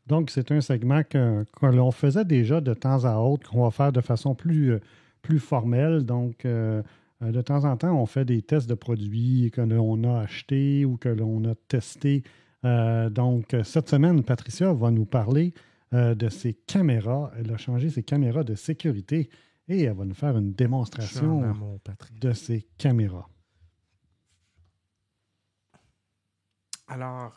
Donc, c'est un segment que l'on faisait déjà de temps à autre, qu'on va faire de façon plus formelle. Donc, de temps en temps, on fait des tests de produits que l'on a achetés ou que l'on a testés. Donc, cette semaine, Patricia va nous parler de ses caméras. Elle a changé ses caméras de sécurité et elle va nous faire une Je suis en démonstration amour, Patrick. de ses caméras. Alors,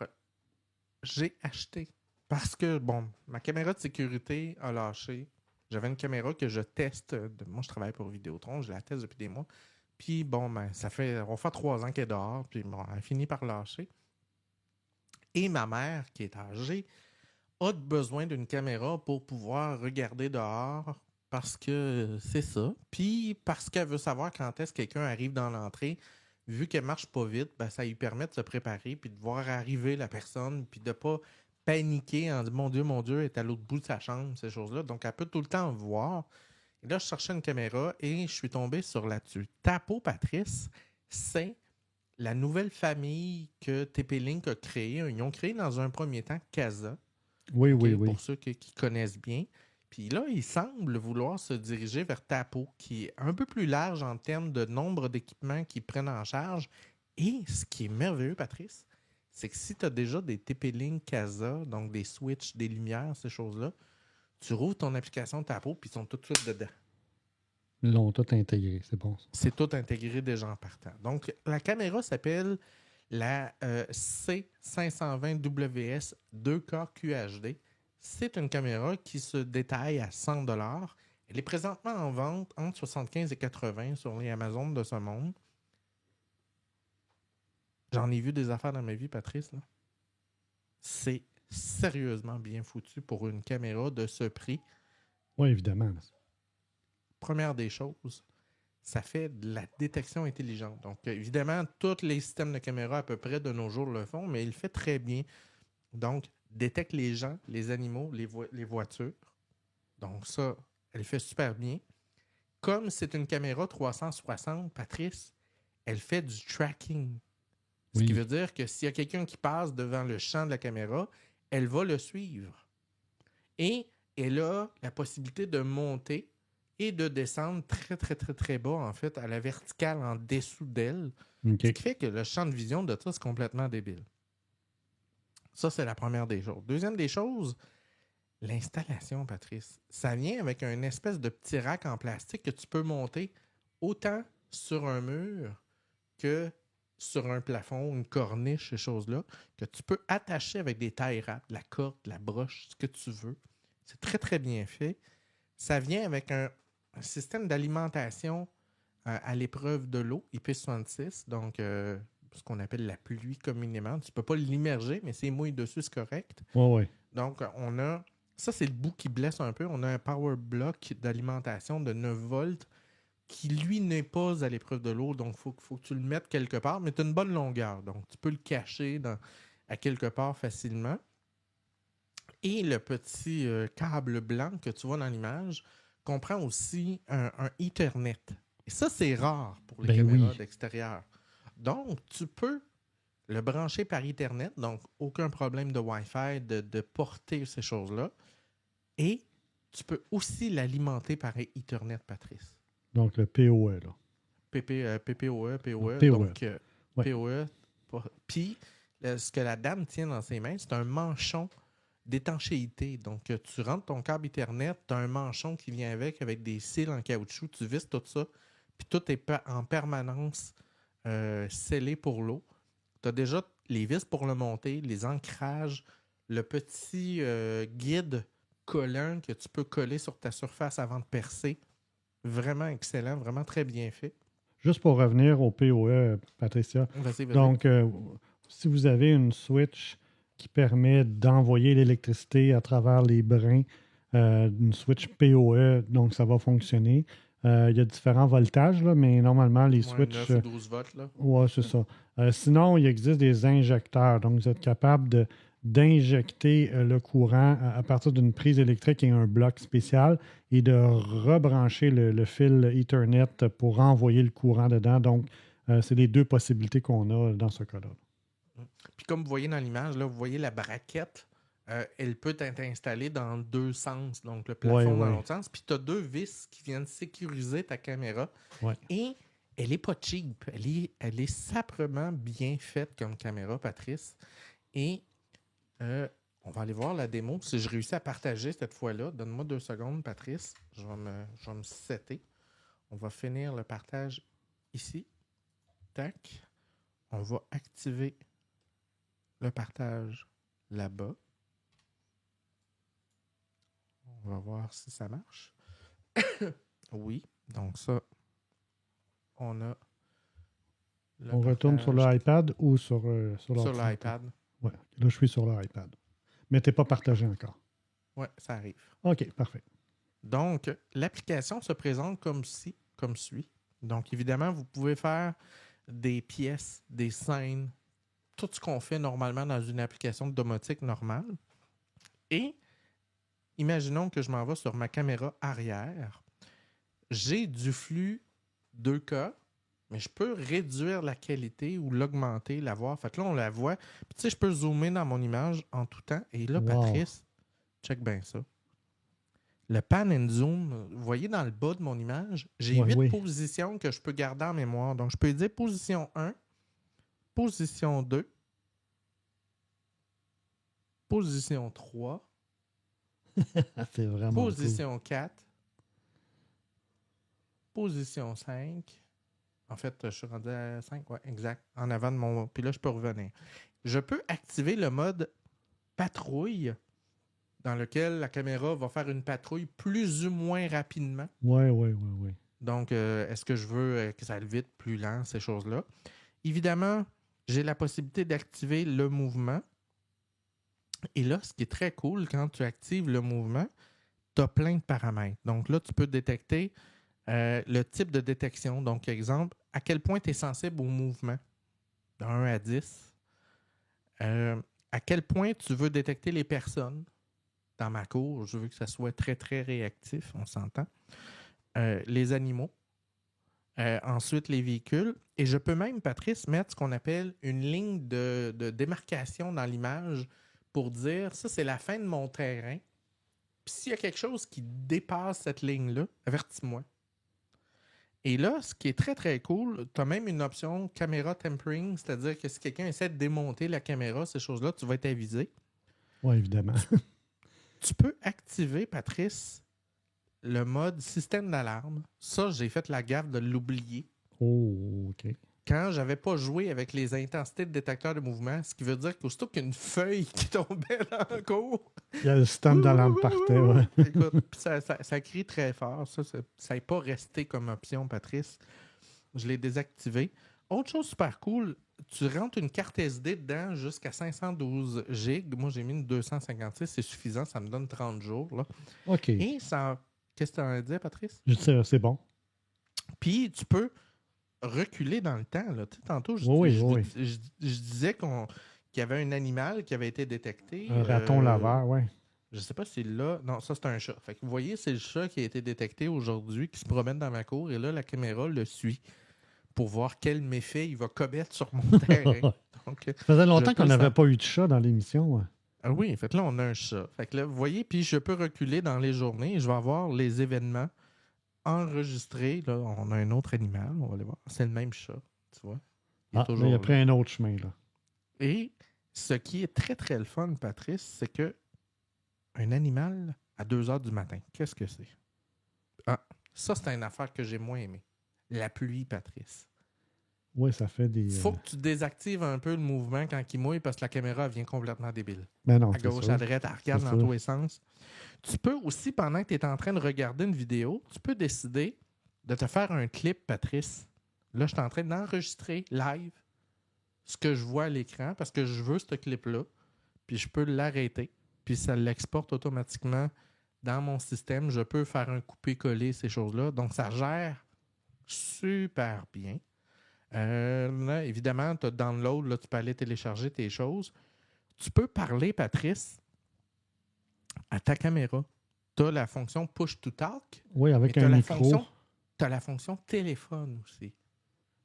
j'ai acheté parce que, bon, ma caméra de sécurité a lâché. J'avais une caméra que je teste. Moi, je travaille pour Vidéotron. Je la teste depuis des mois. Puis, bon, ben, on va faire 3 ans qu'elle est dehors. Puis, bon, elle a fini par lâcher. Et ma mère, qui est âgée, a besoin d'une caméra pour pouvoir regarder dehors parce que c'est ça. Puis, parce qu'elle veut savoir quand est-ce que quelqu'un arrive dans l'entrée. Vu qu'elle marche pas vite, ben, ça lui permet de se préparer puis de voir arriver la personne puis de pas paniquer en disant mon Dieu, elle est à l'autre bout de sa chambre, ces choses-là. Donc, elle peut tout le temps voir. Et là, je cherchais une caméra et je suis tombé sur là-dessus. Tapo, Patrice, c'est la nouvelle famille que TP-Link a créée. Ils ont créé dans un premier temps Casa. Oui, Okay, oui. Pour ceux qui connaissent bien. Puis là, il semble vouloir se diriger vers Tapo, qui est un peu plus large en termes de nombre d'équipements qu'ils prennent en charge. Et ce qui est merveilleux, Patrice, c'est que si tu as déjà des TP-Link Casa, donc des switches, des lumières, ces choses-là, tu rouvres ton application Tapo, puis ils sont tout de suite dedans. Ils l'ont tout intégré, c'est bon. C'est tout intégré déjà en partant. Donc, la caméra s'appelle la C520WS 2K QHD. C'est une caméra qui se détaille à 100 $. Elle est présentement en vente entre 75 et 80 sur les Amazon de ce monde. J'en ai vu des affaires dans ma vie, Patrice. Là. C'est sérieusement bien foutu pour une caméra de ce prix. Oui, évidemment. Première des choses, ça fait de la détection intelligente. Donc, évidemment, tous les systèmes de caméra à peu près de nos jours le font, mais il le fait très bien. Donc, détecte les gens, les animaux, les voitures. Donc, ça, elle fait super bien. Comme c'est une caméra 360, Patrice, elle fait du tracking. Ce qui veut dire que s'il y a quelqu'un qui passe devant le champ de la caméra, elle va le suivre. Et elle a la possibilité de monter et de descendre très, très, très, très bas, en fait, à la verticale en dessous d'elle. Okay. Ce qui fait que le champ de vision de ça, c'est complètement débile. Ça, c'est la première des choses. Deuxième des choses, l'installation, Patrice. Ça vient avec une espèce de petit rack en plastique que tu peux monter autant sur un mur que sur un plafond, une corniche, ces choses-là, que tu peux attacher avec des tie wraps, de la corde, de la broche, ce que tu veux. C'est très, très bien fait. Ça vient avec un système d'alimentation à l'épreuve de l'eau, IP66, donc ce qu'on appelle la pluie communément. Tu ne peux pas l'immerger, mais c'est mouille dessus, c'est correct. Oui. Donc, on a... Ça, c'est le bout qui blesse un peu. On a un power block d'alimentation de 9 volts qui, lui, n'est pas à l'épreuve de l'eau. Donc, il faut que tu le mettes quelque part, mais tu as une bonne longueur. Donc, tu peux le cacher à quelque part facilement. Et le petit câble blanc que tu vois dans l'image comprend aussi un Ethernet. Et ça, c'est rare pour les caméras d'extérieur. Donc, tu peux le brancher par Ethernet, donc aucun problème de Wi-Fi, de porter ces choses-là. Et tu peux aussi l'alimenter par Ethernet, Patrice. Donc, le PoE, là. PoE. Donc, PoE. Puis, ce que la dame tient dans ses mains, c'est un manchon d'étanchéité. Donc, tu rentres ton câble Ethernet, tu as un manchon qui vient avec des cils en caoutchouc, tu visses tout ça, puis tout est en permanence scellé pour l'eau. Tu as déjà les vis pour le monter, les ancrages, le petit guide collant que tu peux coller sur ta surface avant de percer. Vraiment excellent, vraiment très bien fait. Juste pour revenir au PoE, Patricia. Vas-y. Donc, si vous avez une switch qui permet d'envoyer l'électricité à travers les brins, une switch PoE, donc ça va fonctionner. Il y a différents voltages, là, mais normalement, les switches... 9 ou 12 volts, là. Oui, c'est ça. Sinon, il existe des injecteurs. Donc, vous êtes capable d'injecter le courant à partir d'une prise électrique et un bloc spécial et de rebrancher le fil Ethernet pour envoyer le courant dedans. Donc, c'est les deux possibilités qu'on a dans ce cas-là. Puis comme vous voyez dans l'image, là, vous voyez la braquette elle peut être installée dans deux sens, donc le plafond dans l'autre sens. Puis tu as deux vis qui viennent sécuriser ta caméra. Ouais. Et elle n'est pas cheap. Elle est saprement bien faite comme caméra, Patrice. Et on va aller voir la démo. Si je réussis à partager cette fois-là, donne-moi 2 secondes, Patrice. Je vais me setter. On va finir le partage ici. Tac. On va activer le partage là-bas. On va voir si ça marche. Oui. Donc ça, on a... On retourne sur l'iPad ou sur Sur l'iPad. Ouais. Là, je suis sur l'iPad. Mais tu n'es pas partagé encore. Oui, ça arrive. OK, parfait. Donc, l'application se présente comme suit. Donc, évidemment, vous pouvez faire des pièces, des scènes, tout ce qu'on fait normalement dans une application de domotique normale. Et imaginons que je m'en vais sur ma caméra arrière. J'ai du flux 2K, mais je peux réduire la qualité ou l'augmenter, la voir. Fait que là, on la voit. Puis, tu sais, je peux zoomer dans mon image en tout temps. Et là, Patrice, check bien ça. Le pan and zoom, vous voyez dans le bas de mon image, j'ai 8 positions que je peux garder en mémoire. Donc, je peux dire position 1, position 2, position 3, c'est vraiment position cool. 4, position 5. En fait, je suis rendu à 5, ouais, exact. En avant de mon... Puis là, je peux revenir. Je peux activer le mode patrouille, dans lequel la caméra va faire une patrouille plus ou moins rapidement. Oui. Donc, est-ce que je veux que ça aille vite, plus lent, ces choses-là? Évidemment, j'ai la possibilité d'activer le mouvement. Et là, ce qui est très cool, quand tu actives le mouvement, tu as plein de paramètres. Donc là, tu peux détecter le type de détection. Donc, exemple, à quel point tu es sensible au mouvement, de 1 à 10. À quel point tu veux détecter les personnes. Dans ma cour, je veux que ça soit très, très réactif, on s'entend. Les animaux. Ensuite, les véhicules. Et je peux même, Patrice, mettre ce qu'on appelle une ligne de démarcation dans l'image pour dire, ça, c'est la fin de mon terrain. Puis s'il y a quelque chose qui dépasse cette ligne-là, avertis-moi. Et là, ce qui est très, très cool, tu as même une option caméra tempering, c'est-à-dire que si quelqu'un essaie de démonter la caméra, ces choses-là, tu vas être avisé. Oui, évidemment. Tu peux activer, Patrice, le mode système d'alarme. Ça, j'ai fait la gaffe de l'oublier. Oh, OK. Quand j'avais pas joué avec les intensités de détecteur de mouvement, ce qui veut dire qu'aussitôt qu'une feuille qui tombait dans le cours... Il y a le système d'alarme partait, ouais. Écoute, ça crie très fort. Ça n'est pas resté comme option, Patrice. Je l'ai désactivé. Autre chose super cool, tu rentres une carte SD dedans jusqu'à 512 GB. Moi, j'ai mis une 256, c'est suffisant, ça me donne 30 jours. Là. OK. Et ça... Qu'est-ce que tu en as dit, Patrice? Je sais, c'est bon. Puis, tu peux reculer dans le temps. Là. Tu sais, tantôt, je disais qu'il y avait un animal qui avait été détecté. Un raton laveur, oui. Je ne sais pas si là... Non, ça, c'est un chat. Fait que vous voyez, c'est le chat qui a été détecté aujourd'hui, qui se promène dans ma cour. Et là, la caméra le suit pour voir quel méfait il va commettre sur mon terrain. Donc, ça faisait longtemps qu'on n'avait pas eu de chat dans l'émission. Ouais. Ah oui, en fait, là, on a un chat. Fait que là, vous voyez, puis je peux reculer dans les journées et je vais avoir les événements enregistrés. Là, on a un autre animal, on va aller voir. C'est le même chat, tu vois. Il a pris un autre chemin, là. Et ce qui est très, très le fun, Patrice, c'est que un animal à 2 heures du matin, qu'est-ce que c'est? Ah, ça, c'est une affaire que j'ai moins aimée. La pluie, Patrice. Oui, ça fait des... Faut que tu désactives un peu le mouvement quand il mouille parce que la caméra vient complètement débile. Mais non, à gauche, à droite, elle regarde dans tous les sens. Tu peux aussi, pendant que tu es en train de regarder une vidéo, tu peux décider de te faire un clip, Patrice. Là, je suis en train d'enregistrer live ce que je vois à l'écran parce que je veux ce clip-là. Puis je peux l'arrêter. Puis ça l'exporte automatiquement dans mon système. Je peux faire un coupé-coller, ces choses-là. Donc, ça gère super bien. Là, évidemment, tu as download, là, tu peux aller télécharger tes choses. Tu peux parler, Patrice, à ta caméra. Tu as la fonction push to talk. Oui, avec un micro. Tu as la fonction téléphone aussi.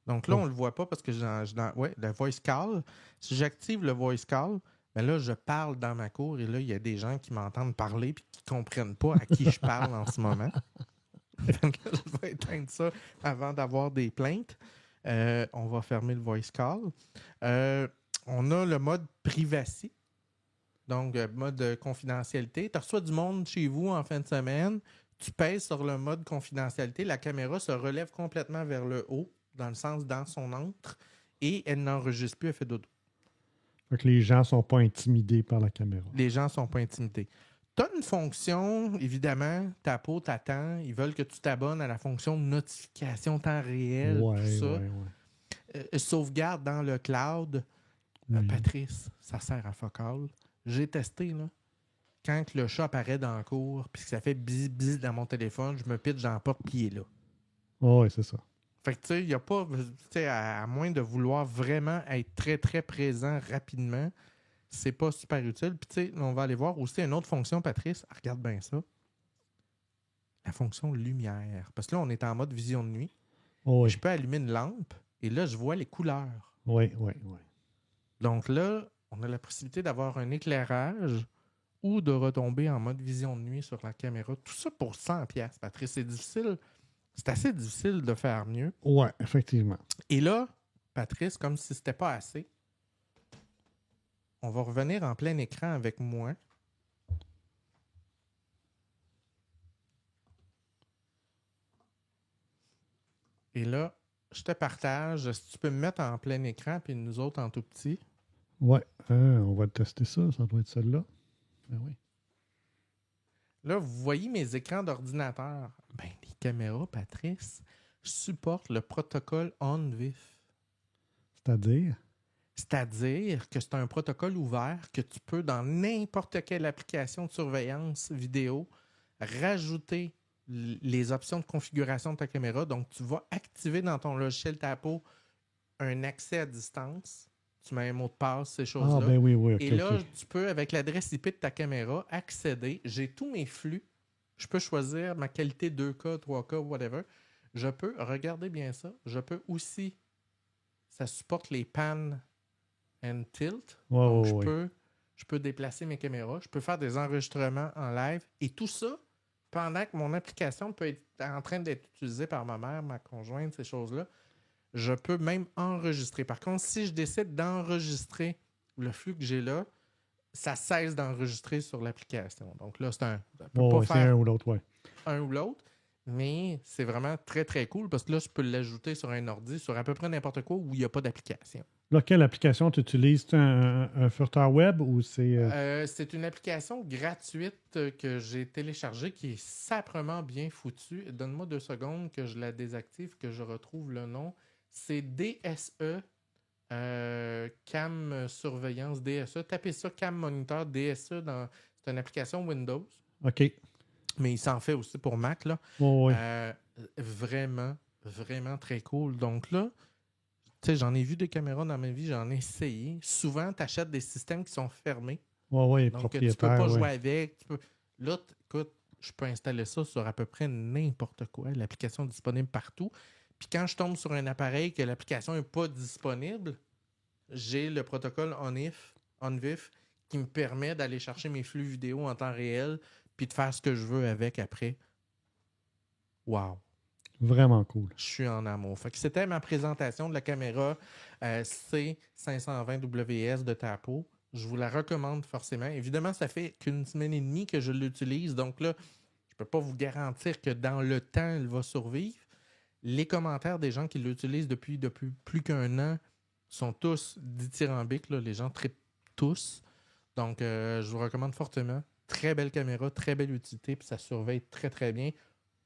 Donc là, on ne le voit pas parce que le voice call, si j'active le voice call, Mais là, je parle dans ma cour et là, il y a des gens qui m'entendent parler et qui ne comprennent pas à qui je parle en ce moment. Donc, je vais éteindre ça avant d'avoir des plaintes. On va fermer le voice call. On a le mode privacy. Donc, mode confidentialité. Tu reçois du monde chez vous en fin de semaine. Tu pèses sur le mode confidentialité. La caméra se relève complètement vers le haut, dans le sens dans son antre, et elle n'enregistre plus, elle fait dodo. Fait que les gens ne sont pas intimidés par la caméra. Les gens ne sont pas intimidés. Tu as une fonction, évidemment, ta peau t'attend. Ils veulent que tu t'abonnes à la fonction notification temps réel, tout ça. Sauvegarde dans le cloud. Patrice, ça sert à fuck all. J'ai testé, là. Quand le chat apparaît dans la cour puis que ça fait bis bis dans mon téléphone, je me pitche dans la porte puis il est là. Oui, c'est ça. Fait que tu sais, il n'y a pas, tu sais, à moins de vouloir vraiment être très, très présent rapidement, c'est pas super utile. Puis tu sais, on va aller voir aussi une autre fonction, Patrice. Regarde bien ça. La fonction lumière. Parce que là, on est en mode vision de nuit. Oui. Je peux allumer une lampe et là, je vois les couleurs. Oui. Donc là, on a la possibilité d'avoir un éclairage ou de retomber en mode vision de nuit sur la caméra. Tout ça pour 100$, Patrice. C'est difficile. C'est assez difficile de faire mieux. Oui, effectivement. Et là, Patrice, comme si c'était pas assez, on va revenir en plein écran avec moi. Et là, je te partage. Si tu peux me mettre en plein écran, puis nous autres en tout petit. Oui, on va tester ça. Ça doit être celle-là. Ben oui. Là, vous voyez mes écrans d'ordinateur. Ben, les caméras, Patrice, supportent le protocole ONVIF. C'est-à-dire? C'est-à-dire que c'est un protocole ouvert que tu peux, dans n'importe quelle application de surveillance vidéo, rajouter les options de configuration de ta caméra. Donc, tu vas activer dans ton logiciel Tapo un accès à distance. Tu mets un mot de passe, ces choses-là. Ah, ben oui, okay, et là, tu peux, avec l'adresse IP de ta caméra, accéder. J'ai tous mes flux. Je peux choisir ma qualité 2K, 3K, whatever. Je peux, regardez bien ça, je peux aussi, ça supporte les pan and tilt. Donc, je peux déplacer mes caméras. Je peux faire des enregistrements en live. Et tout ça, pendant que mon application peut être en train d'être utilisée par ma mère, ma conjointe, ces choses-là, je peux même enregistrer. Par contre, si je décide d'enregistrer le flux que j'ai là, ça cesse d'enregistrer sur l'application. Donc là, c'est un... c'est un ou l'autre, oui. Un ou l'autre, mais c'est vraiment très, très cool parce que là, je peux l'ajouter sur un ordi, sur à peu près n'importe quoi où il n'y a pas d'application. Là, quelle application tu utilises? C'est un furteur web ou c'est... C'est une application gratuite que j'ai téléchargée qui est saprement bien foutue. Donne-moi 2 secondes que je la désactive, que je retrouve le nom. C'est DSE, Cam Surveillance DSE. Tapez ça, Cam Monitor DSE. C'est une application Windows. OK. Mais il s'en fait aussi pour Mac. Là. Vraiment, vraiment très cool. Donc là, tu sais, j'en ai vu des caméras dans ma vie, j'en ai essayé. Souvent, tu achètes des systèmes qui sont fermés. Oui, donc, tu ne peux pas jouer avec. Là, écoute, je peux installer ça sur à peu près n'importe quoi. L'application est disponible partout. Puis quand je tombe sur un appareil que l'application n'est pas disponible, j'ai le protocole ONVIF qui me permet d'aller chercher mes flux vidéo en temps réel puis de faire ce que je veux avec après. Wow! Vraiment cool. Je suis en amour. Fait que c'était ma présentation de la caméra C520WS de Tapo. Je vous la recommande forcément. Évidemment, ça fait qu'une semaine et demie que je l'utilise. Donc là, je ne peux pas vous garantir que dans le temps, elle va survivre. Les commentaires des gens qui l'utilisent depuis plus qu'un an sont tous dithyrambiques. Là. Les gens trippent tous. Donc, je vous recommande fortement. Très belle caméra, très belle utilité, puis ça surveille très, très bien.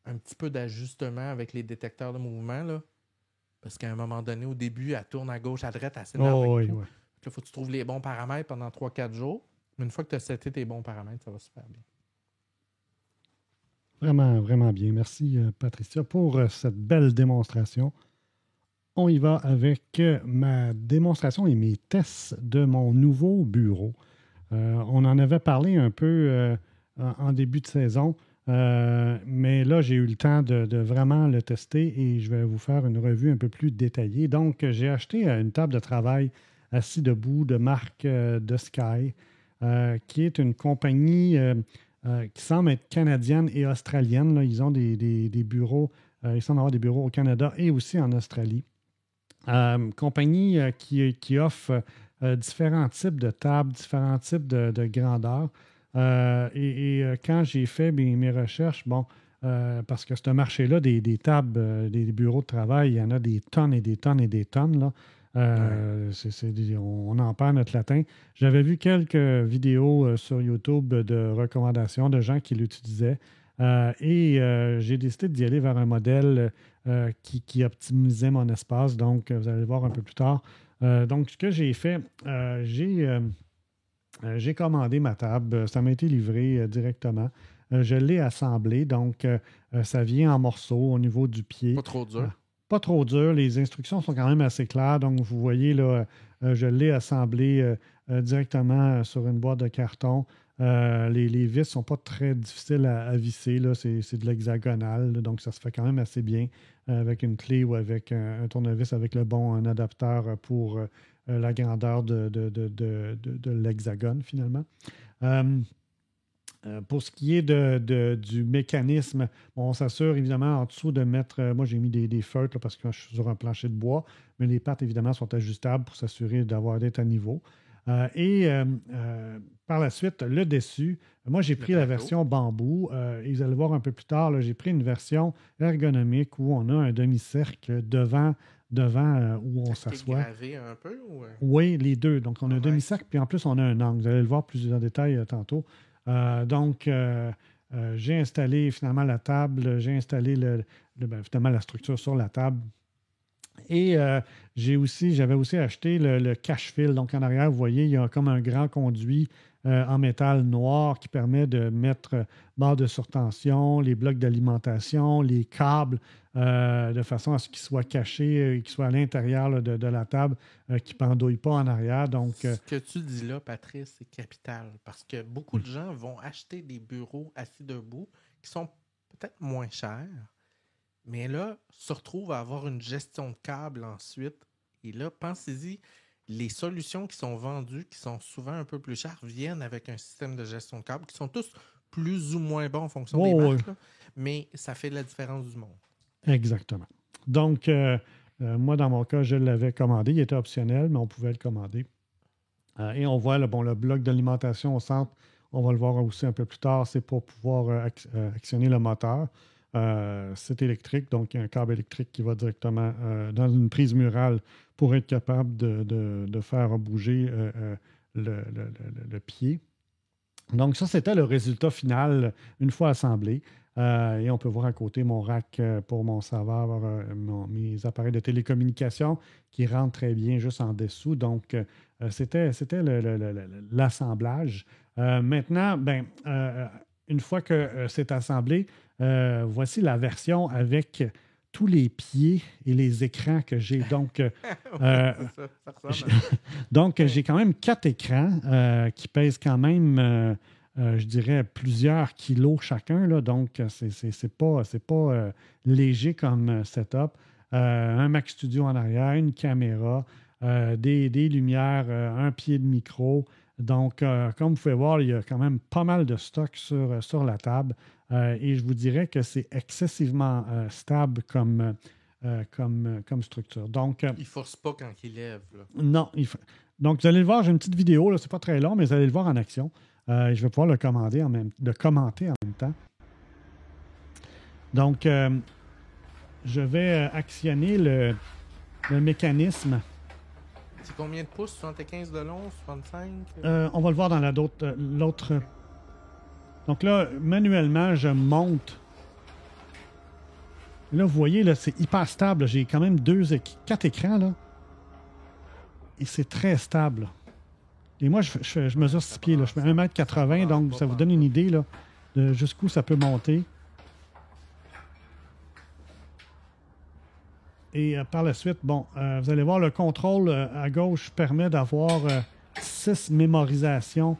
Un petit peu d'ajustement avec les détecteurs de mouvement, là. Parce qu'à un moment donné, au début, elle tourne à gauche, à droite, elle s'énerve avec tout. Là, il faut que tu trouves les bons paramètres pendant 3-4 jours. Mais une fois que tu as seté tes bons paramètres, ça va super bien. Vraiment, vraiment bien. Merci, Patricia, pour cette belle démonstration. On y va avec ma démonstration et mes tests de mon nouveau bureau. On en avait parlé un peu en début de saison, mais là, j'ai eu le temps de vraiment le tester et je vais vous faire une revue un peu plus détaillée. Donc, j'ai acheté une table de travail assis debout de marque de Sky, qui est une compagnie qui semble être canadienne et australienne. Là. Ils ont des bureaux, ils semblent avoir des bureaux au Canada et aussi en Australie. Compagnie qui offre différents types de tables, différents types de grandeur. Quand j'ai fait mes recherches, parce que ce marché-là, des tables, des bureaux de travail, il y en a des tonnes et des tonnes et des tonnes. Là. On en perd notre latin. J'avais vu quelques vidéos sur YouTube de recommandations de gens qui l'utilisaient. J'ai décidé d'y aller vers un modèle qui optimisait mon espace. Donc, vous allez le voir un peu plus tard. Donc, ce que j'ai fait, j'ai commandé ma table. Ça m'a été livré directement. Je l'ai assemblée. Donc, ça vient en morceaux au niveau du pied. Pas trop dur. Pas trop dur. Les instructions sont quand même assez claires. Donc, vous voyez, là, je l'ai assemblé directement sur une boîte de carton. Les vis ne sont pas très difficiles à visser. Là. C'est de l'hexagonal. Donc, ça se fait quand même assez bien avec une clé ou avec un tournevis avec le bon adapteur pour la grandeur de l'hexagone, finalement. Pour ce qui est du mécanisme, on s'assure évidemment en dessous de mettre. Moi, j'ai mis des feutres là, parce que je suis sur un plancher de bois, mais les pattes, évidemment, sont ajustables pour s'assurer d'être à niveau. Par la suite, le dessus, moi, j'ai pris la version bambou. Et vous allez voir un peu plus tard, là, j'ai pris une version ergonomique où on a un demi-cercle devant où on s'assoit. Gravé un peu? Ou... Oui, les deux. Donc, on a un demi-cercle, puis en plus, on a un angle. Vous allez le voir plus en détail tantôt. J'ai installé finalement la table, j'ai installé finalement la structure sur la table. Et j'avais aussi acheté le cache-fil. Donc, en arrière, vous voyez, il y a comme un grand conduit en métal noir qui permet de mettre barre de surtension, les blocs d'alimentation, les câbles, de façon à ce qu'ils soient cachés, qu'ils soient à l'intérieur là, de la table, qui ne pendouillent pas en arrière. Donc, ce que tu dis là, Patrice, c'est capital. Parce que beaucoup de gens vont acheter des bureaux assis debout qui sont peut-être moins chers. Mais là, se retrouve à avoir une gestion de câble ensuite. Et là, pensez-y, les solutions qui sont vendues, qui sont souvent un peu plus chères, viennent avec un système de gestion de câble qui sont tous plus ou moins bons en fonction des marques. Là, mais ça fait la différence du monde. Exactement. Donc, moi, dans mon cas, je l'avais commandé. Il était optionnel, mais on pouvait le commander. Et on voit le bloc d'alimentation au centre. On va le voir aussi un peu plus tard. C'est pour pouvoir actionner le moteur. C'est électrique, donc il y a un câble électrique qui va directement dans une prise murale pour être capable de faire bouger le pied. Donc ça, c'était le résultat final une fois assemblé. Et on peut voir à côté mon rack pour mon serveur, mes appareils de télécommunication qui rentrent très bien juste en dessous. Donc, c'était l'assemblage. Maintenant, une fois que c'est assemblé, voici la version avec tous les pieds et les écrans que j'ai. Donc, j'ai quand même 4 écrans qui pèsent quand même, je dirais, plusieurs kilos chacun. Là, donc, c'est pas léger comme setup. Un Mac Studio en arrière, une caméra, des lumières, un pied de micro. Donc, comme vous pouvez voir, il y a quand même pas mal de stock sur la table. Et je vous dirais que c'est excessivement stable comme structure. Donc, il ne force pas quand il lève. Là. Non. Donc, vous allez le voir, j'ai une petite vidéo, ce n'est pas très long, mais vous allez le voir en action. Je vais pouvoir le commenter en même temps. Donc, je vais actionner le mécanisme. C'est combien de pouces? 75 de long? 65? On va le voir dans l'autre. Donc là, manuellement, je monte. Là, vous voyez, là, c'est hyper stable. J'ai quand même 4 écrans, là. Et c'est très stable. Et moi, je mesure 6 pieds, là. Je fais 1,80 m, donc ça vous donne une idée, là, de jusqu'où ça peut monter. Et par la suite, vous allez voir, le contrôle à gauche permet d'avoir 6 mémorisations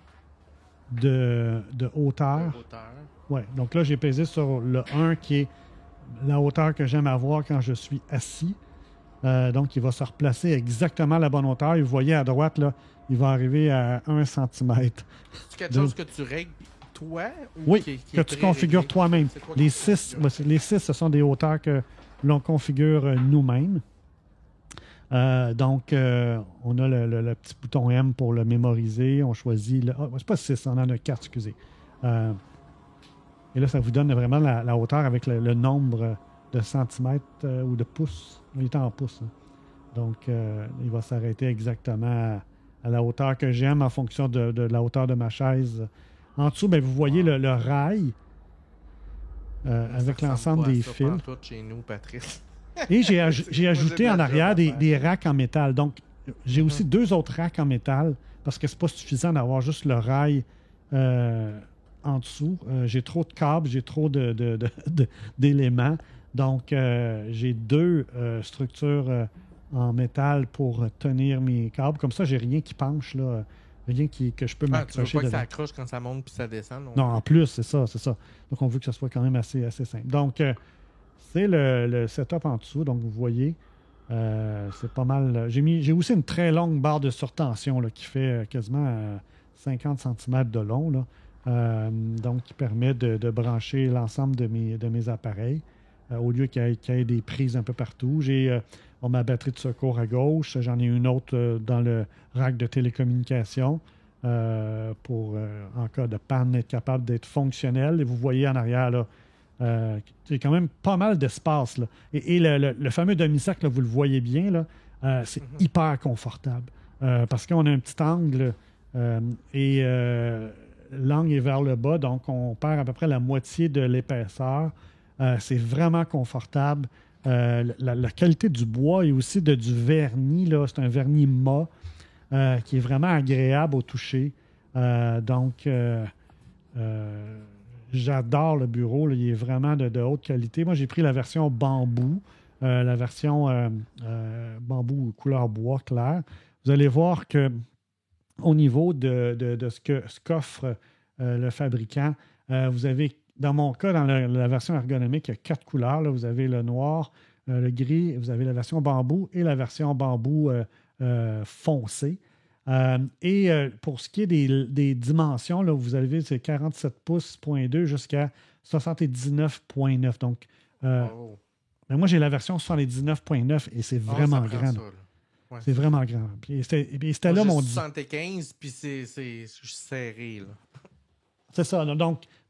de hauteur. Ouais, donc là, j'ai pesé sur le 1 qui est la hauteur que j'aime avoir quand je suis assis. Donc, il va se replacer exactement à la bonne hauteur. Et vous voyez à droite, là, il va arriver à 1 cm. C'est quelque chose que tu règles toi ou Oui, qui que est tu configures préréglé? toi-même. C'est toi Les qui 6, configures. les 6, ce sont des hauteurs que l'on configure nous-mêmes. Donc, on a le petit bouton M pour le mémoriser. On choisit... c'est pas 6, on en a 4, excusez. Et là, ça vous donne vraiment la hauteur avec le nombre de centimètres ou de pouces. Il est en pouces. Hein. Donc, il va s'arrêter exactement à la hauteur que j'aime en fonction de la hauteur de ma chaise. En dessous, bien, vous voyez le rail avec l'ensemble des fils. Tout chez nous, Patrice. Et j'ai Moi, ajouté de en la arrière job à faire. des racks en métal. Donc, j'ai aussi 2 autres racks en métal parce que c'est pas suffisant d'avoir juste le rail en dessous. J'ai trop de câbles, j'ai trop d'éléments. Donc, j'ai 2 structures en métal pour tenir mes câbles. Comme ça, j'ai rien qui penche, là, rien que je peux Tu veux m'accrocher pas que dedans. ça accroche quand ça monte puis ça descend? Non, en plus, c'est ça. Donc, on veut que ce soit quand même assez simple. Donc, c'est le setup en dessous. Donc, vous voyez, c'est pas mal. J'ai aussi une très longue barre de surtension là, qui fait quasiment 50 cm de long. Là. Donc, qui permet de brancher l'ensemble de mes appareils au lieu qu'il y ait des prises un peu partout. J'ai ma batterie de secours à gauche. J'en ai une autre dans le rack de télécommunication pour, en cas de panne, être capable d'être fonctionnel. Et vous voyez en arrière, là, j'ai quand même pas mal d'espace. Là. Et le fameux demi-cercle, là, vous le voyez bien, là, c'est hyper confortable. Parce qu'on a un petit angle et l'angle est vers le bas, donc on perd à peu près la moitié de l'épaisseur. C'est vraiment confortable. La qualité du bois et aussi du vernis, là, c'est un vernis mat qui est vraiment agréable au toucher. Donc, j'adore le bureau. Là, il est vraiment de haute qualité. Moi, j'ai pris la version bambou, la version bambou couleur bois clair. Vous allez voir que au niveau de ce qu'offre le fabricant, vous avez, dans mon cas, dans la version ergonomique, il y a 4 couleurs. Là. Vous avez le noir, le gris, vous avez la version bambou et la version bambou foncé. Pour ce qui est des dimensions, là, vous avez c'est 47 pouces, 0.2 jusqu'à 79,9. Donc, mais moi, j'ai la version 79,9 et c'est vraiment grand. Ça, ouais, c'est vraiment grand. Puis c'était là mon 75, puis c'est serré. Là. C'est ça.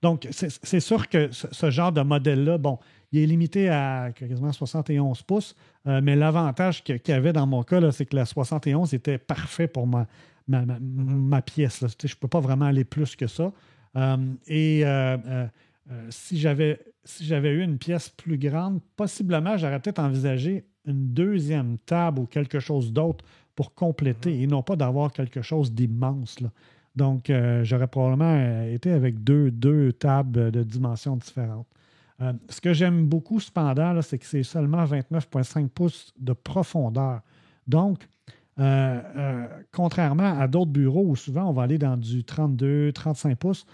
Donc c'est sûr que ce genre de modèle-là, bon, il est limité à quasiment 71 pouces, mais l'avantage qu'il y avait dans mon cas, là, c'est que la 71 était parfait pour ma pièce. Là. Je ne peux pas vraiment aller plus que ça. Si j'avais eu une pièce plus grande, possiblement, j'aurais peut-être envisagé une deuxième table ou quelque chose d'autre pour compléter et non pas d'avoir quelque chose d'immense. Là. Donc, j'aurais probablement été avec deux tables de dimensions différentes. Ce que j'aime beaucoup, cependant, là, c'est que c'est seulement 29,5 pouces de profondeur. Donc, contrairement à d'autres bureaux où souvent on va aller dans du 32, 35 pouces,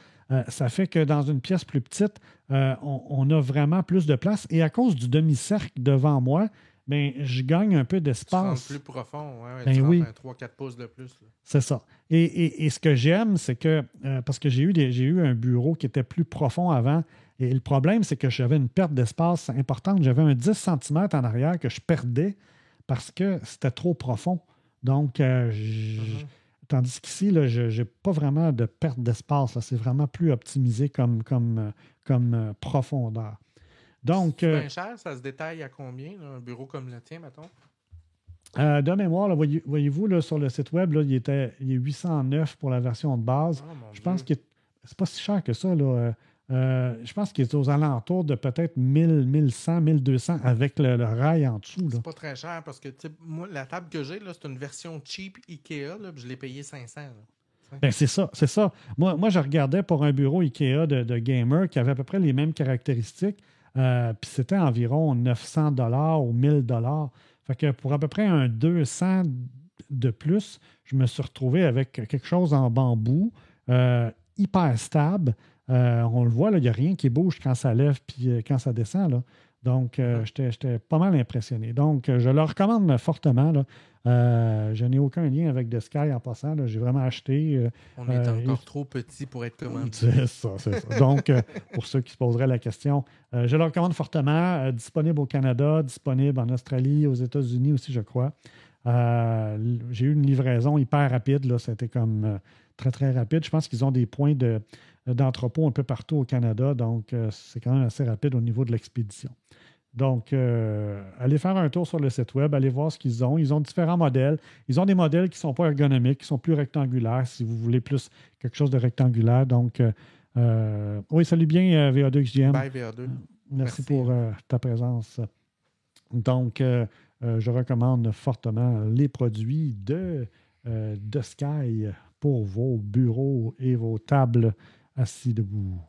ça fait que dans une pièce plus petite, on a vraiment plus de place. Et à cause du demi-cercle devant moi, ben, je gagne un peu d'espace. Tu rentres plus profond, ben tu oui. rentres un 3-4 pouces de plus. Là. C'est ça. Et ce que j'aime, c'est que, parce que j'ai eu un bureau qui était plus profond avant, et le problème, c'est que j'avais une perte d'espace importante. J'avais un 10 cm en arrière que je perdais parce que c'était trop profond. Donc, tandis qu'ici, là, je n'ai pas vraiment de perte d'espace. Là. C'est vraiment plus optimisé comme profondeur. Donc, c'est bien cher, ça se détaille à combien, là, un bureau comme le tien, mettons? De mémoire, là, voyez-vous, là, sur le site web, là, il est 809 pour la version de base. Oh, je pense que c'est pas si cher que ça. Là. Je pense qu'il est aux alentours de peut-être 1000, 1100, 1200 avec le rail en dessous. Là. C'est pas très cher parce que moi, la table que j'ai, là, c'est une version cheap Ikea. Là, puis je l'ai payé 500. Là. Ben, c'est ça. Moi, je regardais pour un bureau Ikea de gamer qui avait à peu près les mêmes caractéristiques. Puis c'était environ 900 $ ou 1000 $. Fait que pour à peu près un 200 de plus, je me suis retrouvé avec quelque chose en bambou, hyper stable. On le voit, il n'y a rien qui bouge quand ça lève puis quand ça descend. Là. Donc, j'étais pas mal impressionné. Donc, je le recommande fortement. Là. Je n'ai aucun lien avec The Sky en passant. Là. J'ai vraiment acheté. On est encore trop petit pour être commandé. C'est ça, c'est ça. Donc, pour ceux qui se poseraient la question, je le recommande fortement. Disponible au Canada, disponible en Australie, aux États-Unis aussi, je crois. J'ai eu une livraison hyper rapide. Là. C'était comme très, très rapide. Je pense qu'ils ont des points d'entrepôt un peu partout au Canada. Donc, c'est quand même assez rapide au niveau de l'expédition. Donc, allez faire un tour sur le site web, allez voir ce qu'ils ont. Ils ont différents modèles. Ils ont des modèles qui ne sont pas ergonomiques, qui sont plus rectangulaires, si vous voulez plus quelque chose de rectangulaire. Donc, oui, salut bien, VA2XGM. Bye, VA2. Merci pour ta présence. Donc, je recommande fortement les produits de Sky pour vos bureaux et vos tables assis debout.